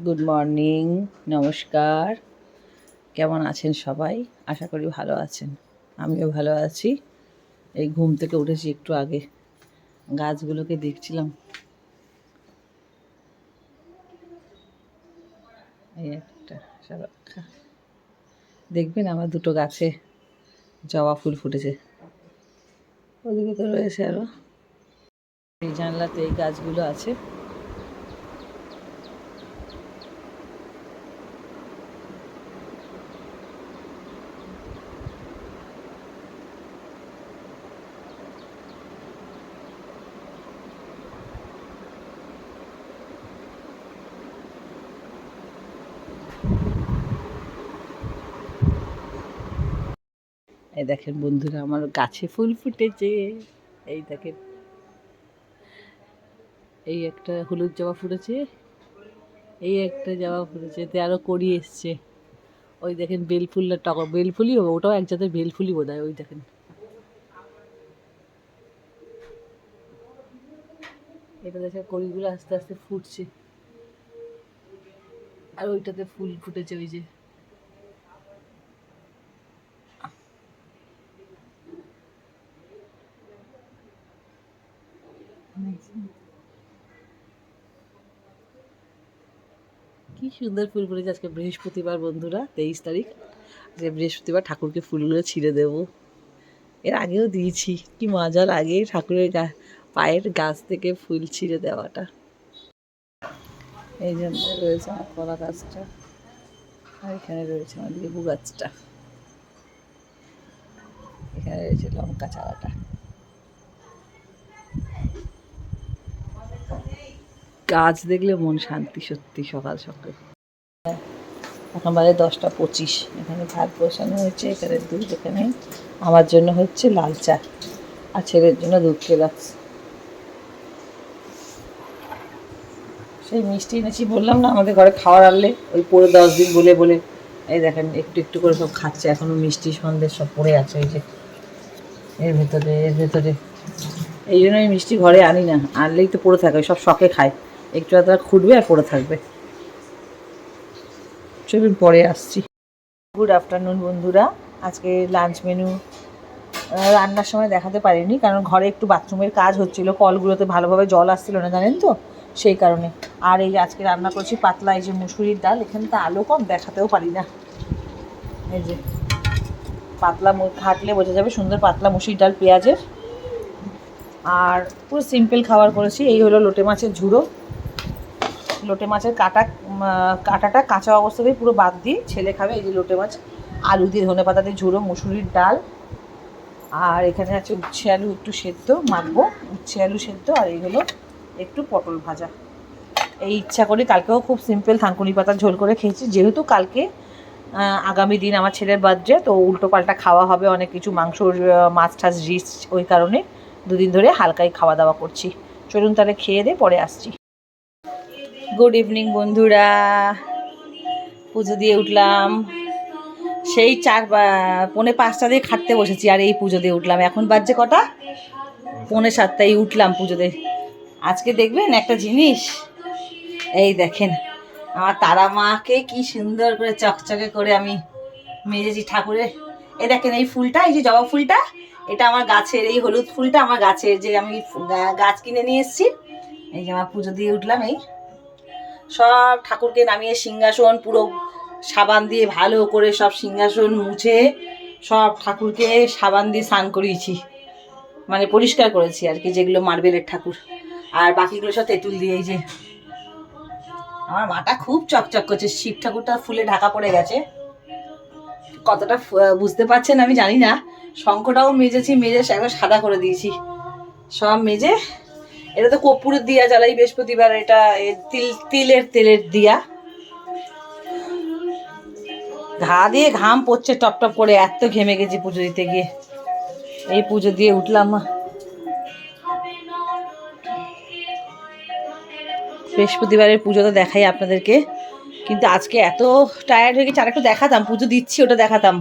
Good morning, নমস্কার। কেমন আছেন সবাই? আশা করি ভালো আছেন। আমিও ভালো আছি। এই ঘুম থেকে উঠেছি একটু আগে, গাছগুলোকে দেখছিলাম। এই একটা দেখবেন আমার দুটো গাছে জবা ফুল ফুটেছে। ওদিকে তো রয়েছে আরও। এই জানলাতে এই গাছগুলো আছে। এই দেখেন বন্ধুরা, আমার গাছে ফুল ফুটেছে। এই দেখেন, এই একটা হলুদ জবা ফুটেছে, এই একটা জবা ফুটেছে, এতে আরও কড়ি এসছে। ওই দেখেন বেলফুলটা, টগর বেলফুলই হবে, ওটাও এক জাতের বেলফুলই বোধ হয়। ওই দেখেন, এটা দেখে কড়িগুলো আস্তে আস্তে ফুটছে। আর ওইটাতে ফুল ফুটেছে, ওই যে কি সুন্দর ফুল ফুটেছে। আজকে বৃহস্পতিবার বন্ধুরা, 23 তারিখ। যে বৃহস্পতিবার ঠাকুরকে ফুলগুলো ছিঁড়ে দেবো। এর আগেও দিয়েছি, কি মজা লাগে ঠাকুরের পায়ের গাছ থেকে ফুল ছিঁড়ে দেওয়াটা। এই জন্য রয়েছে আমার কলা গাছটা, আর এখানে রয়েছে আমার লেবু গাছটা, এখানে রয়েছে লঙ্কা চারাটা। গাছ দেখলে মন শান্তি সত্যি। সকাল সকাল এখন বাজে 10টা 25। এখানে ভাত বসানো হয়েছে, এখানে দুধ, এখানে আমার জন্য হচ্ছে লাল চা, আর ছেলের জন্য দুধ খেলাচ্ছে। সেই মিষ্টি এনেছি বললাম না, আমাদের ঘরে খাওয়ার আনলে ওই পরে 10 দিন বলে বলে এই দেখেন একটু একটু করে সব খাচ্ছে। এখনও মিষ্টি সন্দেশ সব পড়ে আছে এই যে এর ভেতরে। এই জন্য আমি মিষ্টি ঘরে আনি না, আনলেই তো পড়ে থাকে, সব শখে খায়। একটু আধা খুঁটবে আর পড়ে থাকবে। চলুন পরে আসছি। গুড আফটারনুন বন্ধুরা। আজকে লাঞ্চ মেনু রান্নার সময় দেখাতে পারিনি, কারণ ঘরে একটু বাথরুমের কাজ হচ্ছিলো, কলগুলোতে ভালোভাবে জল আসছিল না জানেন তো, সেই কারণে। আর এই আজকে রান্না করছি পাতলা এই যে মুসুরির ডাল। এখানে তো আলো কম, দেখাতেও পারি না। এই যে পাতলা ঘাটলে বোঝা যাবে, সুন্দর পাতলা মুসুরির ডাল পেঁয়াজের। আর পুরো সিম্পল খাবার করেছি। এই হলো লোটে মাছের ঝুড়ো। লোটে মাছের কাঁটাটা কাঁচা অবস্থাতেই পুরো বাদ দিয়ে ছেলে খাবে। এই যে লোটে মাছ, আলু দিয়ে ধনে পাতা দিয়ে ঝুড়ো, মুসুরির ডাল। আর এখানে আছে উচ্ছে আলু একটু সেদ্ধ মাখবো, উচ্ছে আলু সেদ্ধ। আর এই হলো একটু পটল ভাজা। এই ইচ্ছা করে কালকেও খুব সিম্পল থানকুনি পাতার ঝোল করে খেয়েছি, যেহেতু কালকে আগামী দিন আমার ছেলের বার্থডে, তো উল্টো পাল্টা খাওয়া হবে অনেক কিছু, মাংস মাছ টাছ রিচ। ওই কারণে দুদিন ধরে হালকাই খাওয়া দাওয়া করছি। চলুন তাহলে খেয়ে দিয়ে পরে আসছি। গুড ইভিনিং বন্ধুরা। পুজো দিয়ে উঠলাম, সেই 4:45 দিয়ে খাটতে বসেছি, আর এই পুজো দিয়ে উঠলাম। এখন বাজছে কটা? 6:45। উঠলাম পুজো দিয়ে। আজকে দেখবেন একটা জিনিস, এই দেখেন আমার তারা মাকে কি সুন্দর করে চকচকে করে আমি মেজেছি ঠাকুরের। এই দেখেন এই ফুলটা, এই যে জবা ফুলটা, এটা আমার গাছের। এই হলুদ ফুলটা আমার গাছের, যে আমি গাছ কিনে নিয়ে এসেছি। এই যে আমার পুজো দিয়ে উঠলাম, এই সব ঠাকুরকে নামিয়ে সিংহাসন পুরো সাবান দিয়ে ভালো করে সব সিংহাসন মুছে সব ঠাকুরকে সাবান দিয়ে স্নান করিয়েছি, মানে পরিষ্কার করেছি আর কি, যেগুলো মার্বেলের ঠাকুর। আর বাকিগুলো সব তেঁতুল দিয়ে। এই যে আমার মাটা খুব চকচক করছে। শিব ঠাকুরটা ফুলে ঢাকা পড়ে গেছে, কতটা বুঝতে পারছেন আমি জানি না। শঙ্খটাও মেজেছি, মেজে একবার সাদা করে দিয়েছি সব মেজে। এটা তো কর্পূরের দিয়া জ্বালাই বৃহস্পতিবার, এটা তেলের দিয়া। ঘা দিয়ে ঘাম পড়ছে টপ টপ করে, এত ঘেমে গেছি পুজো দিতে গিয়ে। এই পুজো দিয়ে উঠলাম। বৃহস্পতিবারের পুজো তো দেখাই আপনাদেরকে, কিন্তু আজকে এত টায়ার্ড হয়ে গেছি। আর একটু দেখাতাম, পুজো দিচ্ছি ওটা দেখাতাম,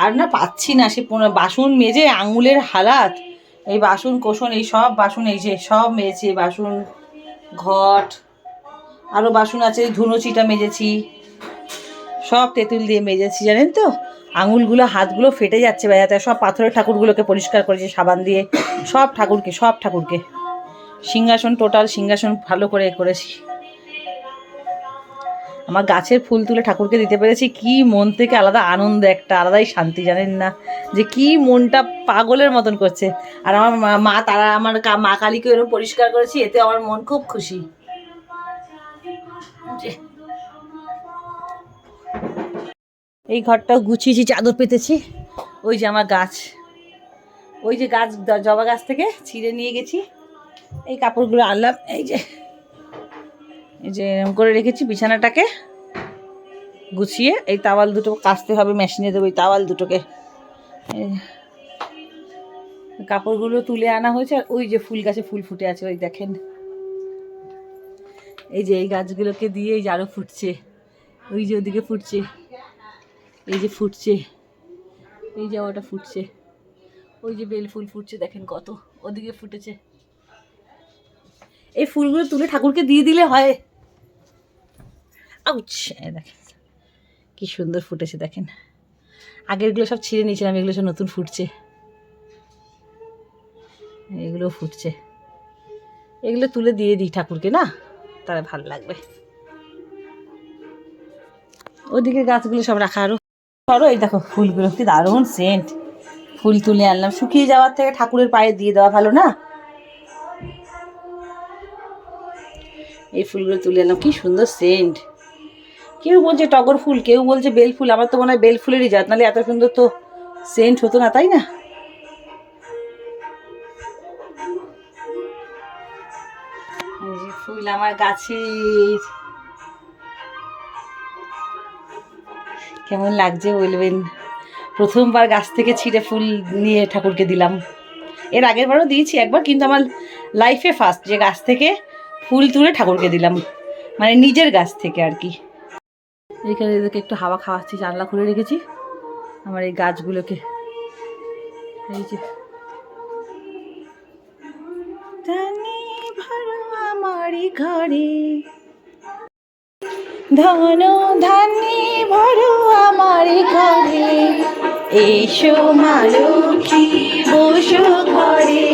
আর না পাচ্ছি না। সে বাসন মেজে আঙুলের হালাত, এই বাসন কোসন এই সব বাসন, এই যে সব মেজেছি বাসন ঘট। আরও বাসন আছে, ধুনো চিটা মেজেছি, সব তেঁতুল দিয়ে মেজেছি জানেন তো। আঙুলগুলো হাতগুলো ফেটে যাচ্ছে বেজাতে। সব পাথরের ঠাকুরগুলোকে পরিষ্কার করেছি সাবান দিয়ে, সব ঠাকুরকে সিংহাসন, টোটাল সিংহাসন ভালো করে করেছি। আমার গাছের ফুল তুলে ঠাকুরকে দিতে পেরেছি, কি মন থেকে আলাদা আনন্দ, একটা আলাদাই শান্তি জানেন না, যে কি মনটা পাগলের মতন করছে। আর আমার মা তারা আমার মা কালীকে এরকম পরিষ্কার করেছি, এতে আমার মন খুব খুশি। এই ঘরটাও গুছিয়েছি, চাদর পেতেছি। ওই যে আমার গাছ, ওই যে গাছ, জবা গাছ থেকে ছিঁড়ে নিয়ে গেছি, এই কাপড়গুলো আনলাম। এই যে এরকম করে রেখেছি বিছানাটাকে গুছিয়ে। এই তাওয়াল দুটো কাচতে হবে, মেশিনে দেবো এই তাওয়াল দুটোকে। কাপড়গুলো তুলে আনা হয়েছে। আর ওই যে ফুল গাছে ফুল ফুটে আছে, ওই দেখেন। এই যে এই গাছগুলোকে দিয়ে এই যে আরও ফুটছে, ওই যে ওদিকে ফুটছে, এই যে ফুটছে, এই যে ওটা ফুটছে, ওই যে বেল ফুল ফুটছে দেখেন কত, ওদিকে ফুটেছে। এই ফুলগুলো তুলে ঠাকুরকে দিয়ে দিলে হয়। আউচ! দেখেন কি সুন্দর ফুটেছে দেখেন। আগেরগুলো সব ছিঁড়ে নিয়েছিলাম, এগুলো সব নতুন ফুটছে, এগুলো ফুটছে। এগুলো তুলে দিয়ে দিই ঠাকুরকে, না তাহলে ভালো লাগবে। ওদিকে গাছগুলো সব রাখা আরো। এই দেখো ফুলগুলো কি দারুণ সেন্ট। ফুল তুলে আনলাম, শুকিয়ে যাওয়ার থেকে ঠাকুরের পায়ে দিয়ে দেওয়া ভালো না। এই ফুলগুলো তুলে আনলাম, কি সুন্দর সেন্ট। কেউ বলছে টগর ফুল, কেউ বলছে বেল ফুল। আমার তো মনে হয় বেল ফুলেরই জাত, নাহলে এত সুন্দর তো সেন্ট হতো না, তাই না? ফুল আমার গাছের, কেমন লাগছে বলবেন। প্রথমবার গাছ থেকে ছিঁড়ে ফুল নিয়ে ঠাকুরকে দিলাম। এর আগের বারও দিয়েছি একবার, কিন্তু আমার লাইফে ফার্স্ট যে গাছ থেকে ফুল তুলে ঠাকুরকে দিলাম, মানে নিজের গাছ থেকে আর কি। এখানে এদেরকে একটু হাওয়া খাওয়াচ্ছি, জানলা খুলে রেখেছি আমার এই গাছগুলোকে। এই যে আমারই ঘরে ধন ধান্যে ভরো আমারই ঘরে, এসো মা লক্ষ্মী বসো ঘরে,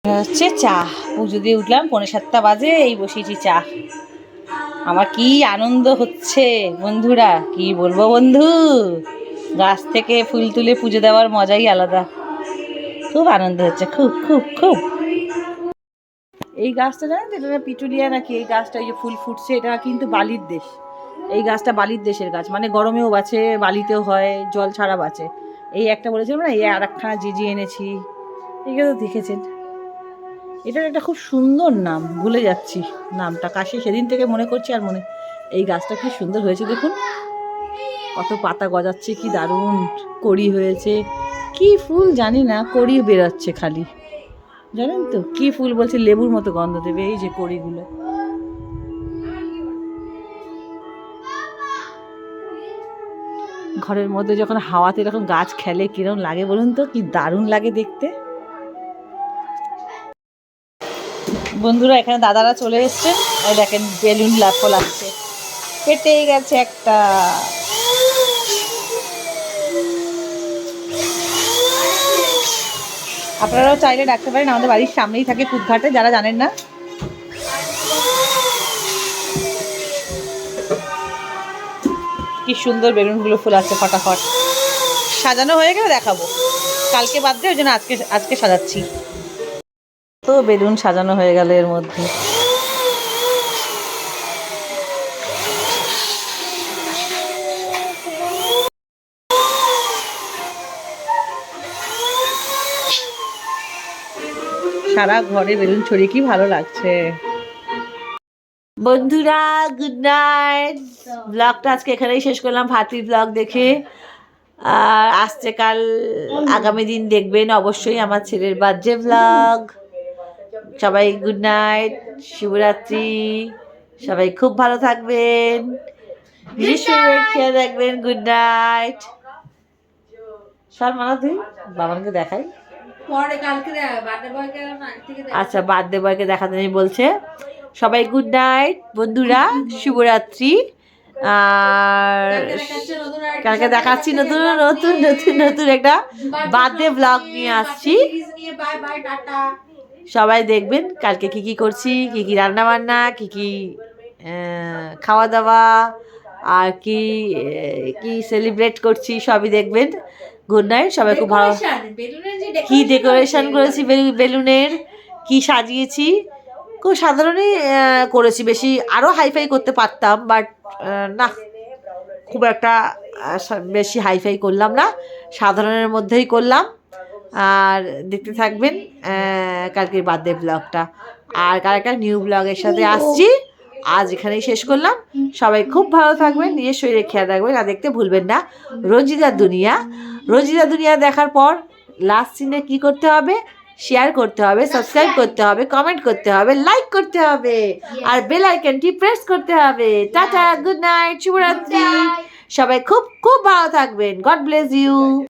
হচ্ছে চা। পুজো দিয়ে উঠলাম, 6:45 বাজে, এই বসিয়েছি চা। আমার কি আনন্দ হচ্ছে বন্ধুরা, কি বলবো বন্ধু। গাছ থেকে ফুল তুলে পুজো দেওয়ার মজাই আলাদা, খুব আনন্দ হচ্ছে, খুব খুব খুব। এই গাছটা জানেন তো, এটা পিটুলিয়া নাকি, এই গাছটা এই যে ফুল ফুটছে, এটা কিন্তু বালির দেশ। এই গাছটা বালির দেশের গাছ, মানে গরমেও বাঁচে, বালিতেও হয়, জল ছাড়া বাঁচে। এই একটা বলেছিলাম না, এই আর একখানা জিজি এনেছি, এগুলো তো দেখেছেন। এটার একটা খুব সুন্দর নাম, ভুলে যাচ্ছি নামটা, কাশি সেদিন থেকে মনে করছি আর মনে। এই গাছটা কি সুন্দর হয়েছে দেখুন, কত পাতা গজাচ্ছে, কি দারুণ কড়ি হয়েছে। কি ফুল জানি না, কড়ি বেরোচ্ছে খালি, জানেন তো কি ফুল বলছে, লেবুর মতো গন্ধ দেবে এই যে কড়িগুলো। ঘরের মধ্যে যখন হাওয়াতে এরকম গাছ খেলে কিরকম লাগে বলুন তো, কি দারুণ লাগে দেখতে। বন্ধুরা এখানে দাদারা চলে এসছেন, এই দেখেন বেলুন লাগছে, কেটে গেছে একটা। আপনারাও চাইলে ডাকতে পারেন, আমাদের বাড়ির সামনেই থাকে কুদঘাটে, যারা জানেন না। কি সুন্দর বেলুনগুলো ফুল আছে, ফটাফট সাজানো হয়ে গেলে দেখাবো, কালকে বাদ দিয়ে ওই জন্য আজকে সাজাচ্ছি। তো বেলুন সাজানো হয়ে গেল এর মধ্যে। সারা ঘরে বেলুন ছড়িয়ে কি ভালো লাগছে। বন্ধুরা গুড নাইট। ব্লগটা আজকে এখানেই শেষ করলাম, ভাতির ব্লগ দেখে। আর আসছে কাল, আগামী দিন দেখবেন অবশ্যই আমার ছেলের বার্থডে ব্লগ। সবাই গুড নাইট, শুভরাত্রি, সবাই খুব ভালো থাকবেন, খেয়াল রাখবেন। Good night. সর মানা তুই বাবাকে দেখাই। আচ্ছা বার্থডে বয়কে দেখাতে নেই বলছে। সবাই গুড নাইট বন্ধুরা, শুভরাত্রি। আর কালকে দেখাচ্ছি নতুন নতুন নতুন নতুন একটা বার্থডে ব্লগ নিয়ে আসছি। সবাই দেখবেন কালকে কি কি করছি, কি কি রান্না বান্না, কি কি খাওয়া দাওয়া, আর কি কি সেলিব্রেট করছি সবই দেখবেন। গুড নাইট, সবাই খুব ভালো। কি ডেকোরেশন করেছি বেলুনের, কি সাজিয়েছি, খুব সাধারণই করেছি, বেশি আরও হাইফাই করতে পারতাম, বাট না, খুব একটা বেশি হাইফাই করলাম না, সাধারণের মধ্যেই করলাম। আর দেখতে থাকবেন কালকের বার্থডে ব্লগটা। আর কালকে নিউ ব্লগের সাথে আসছি। আজ এখানেই শেষ করলাম। সবাই খুব ভালো থাকবেন, নিজের শরীরে খেয়াল রাখবেন, আর দেখতে ভুলবেন না রঞ্জিতার দুনিয়া। রঞ্জিতা দুনিয়া দেখার পর লাস্ট সিনে কী করতে হবে? শেয়ার করতে হবে, সাবস্ক্রাইব করতে হবে, কমেন্ট করতে হবে, লাইক করতে হবে, আর বেল আইকনটি প্রেস করতে হবে। টাটা, গুড নাইট, শুভরাত্রি। সবাই খুব খুব ভালো থাকবেন। God bless you.